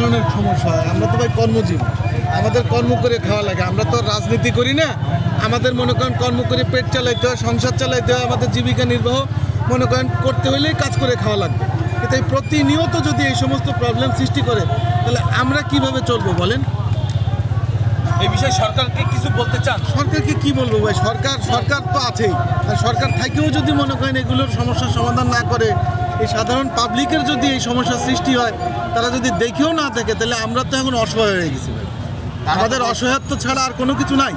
ধরনের সমস্যা হয়। আমরা তো ভাই কর্মজীবী, আমাদের কর্ম করে খাওয়া লাগে। আমরা তো রাজনীতি করি না, আমাদের মনে করেন কর্ম করে পেট চালাইতে হয়, সংসার চালাইতে হয়, আমাদের জীবিকা নির্বাহ মনে করেন করতে হলেই কাজ করে খাওয়া লাগবে। কিন্তু এই প্রতিনিয়ত যদি এই সমস্ত প্রবলেম সৃষ্টি করে তাহলে আমরা কিভাবে চলবো বলেন? এই বিষয়ে সরকারকে কিছু বলতে চান? সরকারকে কি বলবো ভাই, সরকার তো আছেই, আর সরকার থাকেও যদি মনে করেন এগুলোর সমস্যার সমাধান না করে, এই সাধারণ পাবলিকের যদি এই সমস্যার সৃষ্টি হয়, তারা যদি দেখেও না দেখে, তাহলে আমরা তো এখন অসহায় হয়ে গেছি ভাই। আমাদের অসহায়ত্ব ছাড়া আর কোনো কিছু নাই।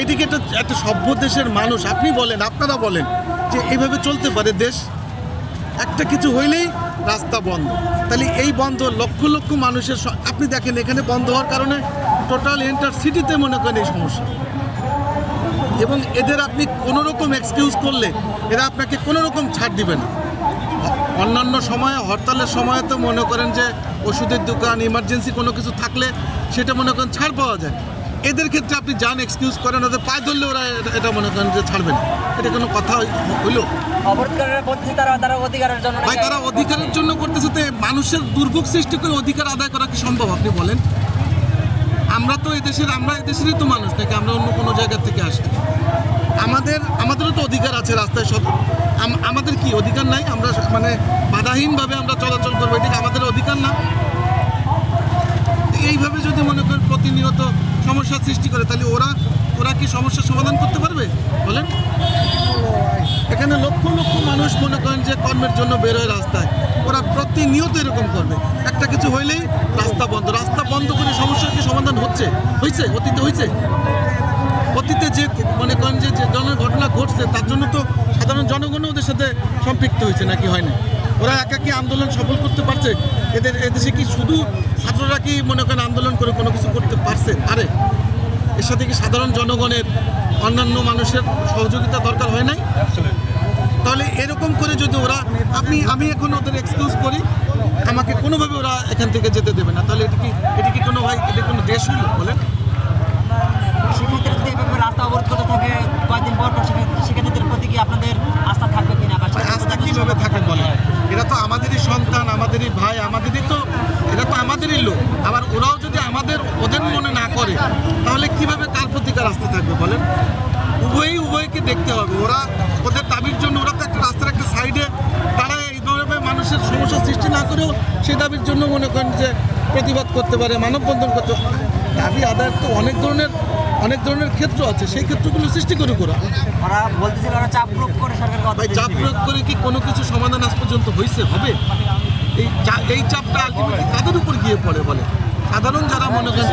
এটিকে একটা সভ্য দেশের মানুষ আপনি বলেন, আপনারা বলেন যে এইভাবে চলতে পারে দেশ? একটা কিছু হইলেই রাস্তা বন্ধ, তাহলে এই বন্ধ লক্ষ লক্ষ মানুষের আপনি দেখেন এখানে বন্ধ হওয়ার কারণে টোটাল এন্টার সিটিতে মনে করেন এই সমস্যা। এবং এদের আপনি কোনো রকম এক্সকিউজ করলে এরা আপনাকে কোনো রকম ছাড় দিবে না। অন্যান্য সময়ে হরতালের সময়ে তো মনে করেন যে ওষুধের দোকান, ইমার্জেন্সি কোনো কিছু থাকলে সেটা মনে করেন ছাড় পাওয়া যায়। এদের ক্ষেত্রে আপনি যান এক্সকিউজ করেন, ওদের পায়ে ধরলে ওরা এটা মনে করেন যে ছাড়বে না। এটা কোনো কথা হইল? ভাই তারা অধিকারের জন্য করতেছে, তো মানুষের দুর্ভোগ সৃষ্টি করে অধিকার আদায় করা কি সম্ভব আপনি বলেন? আমরা এদেশেরই তো মানুষ নাকি আমরা অন্য কোনো জায়গা থেকে আসি? আমাদেরও তো অধিকার আছে রাস্তায়। আমাদের কি অধিকার নাই? আমরা মানে বাধাহীনভাবে আমরা চলাচল করবো, এটা আমাদের অধিকার না? এইভাবে যদি মনে করেন প্রতিনিয়ত সমস্যার সৃষ্টি করে, তাহলে ওরা কি সমস্যার সমাধান করতে পারবে বলেন? এখানে লক্ষ লক্ষ মানুষ মনে করেন যে কর্মের জন্য বেরোয় রাস্তায়, ওরা প্রতিনিয়ত এরকম করবে। একটা কিছু হইলেই রাস্তা বন্ধ করে সমস্যার কি সমাধান হয়েছে? অতীতে হয়েছে? অতীতে যে মনে করেন যে ধরনের ঘটনা ঘটছে তার জন্য তো সাধারণ জনগণও ওদের সাথে সম্পৃক্ত হয়েছে নাকি হয় না? ওরা একাকী আন্দোলন সফল করতে পারছে? এদেশে কি শুধু ছাত্ররা কি মনে করেন আন্দোলন করে কোনো কিছু করতে পারছে? এর সাথে কি সাধারণ জনগণের, অন্যান্য মানুষের সহযোগিতা দরকার হয় নাই? তাহলে এরকম করে যদি আমি এখন ওদের এক্সকিউজ করি, আমাকে কোনোভাবে ওরা এখান থেকে যেতে দেবে না, তাহলে এটি কি কোনো দেশ হইল বলেন? সেক্ষেত্রে যদি এভাবে রাস্তা অবরোধ করতে থাকে কয়েকদিন পর সেক্ষেত্রে প্রতি কি আপনাদের আস্থা থাকবে কিনা? আস্থা কীভাবে থাকে বলেন? এরা তো আমাদেরই সন্তান, আমাদেরই ভাই, এরা তো আমাদেরই লোক। আবার ওরাও যদি ওদের মনে না করে, তাহলে কিভাবে কার প্রতিকার আস্থা থাকবে বলেন? উভয়কে দেখতে হবে। ওদের দাবির জন্য ওরা তো একটা রাস্তার একটা সাইডে দাঁড়ায় এইভাবে মানুষের সমস্যার সৃষ্টি না করেও সেই দাবির জন্য মনে করেন যে প্রতিবাদ করতে পারে, মানববন্ধন করতে পারে। দাবি আদায়ের তো অনেক ধরনের ক্ষেত্র আছে, সেই ক্ষেত্রগুলো সৃষ্টি করে ওরা বলতেছিল ওরা চাপ প্রয়োগ করে সরকারকে। ভাই চাপ প্রয়োগ করে কি কোনো কিছু সমাধান আজ পর্যন্ত হবে? এই চাপটা আলটিমেটলি কাদের উপর গিয়ে পড়ে বলে? সাধারণ যারা মনে করেন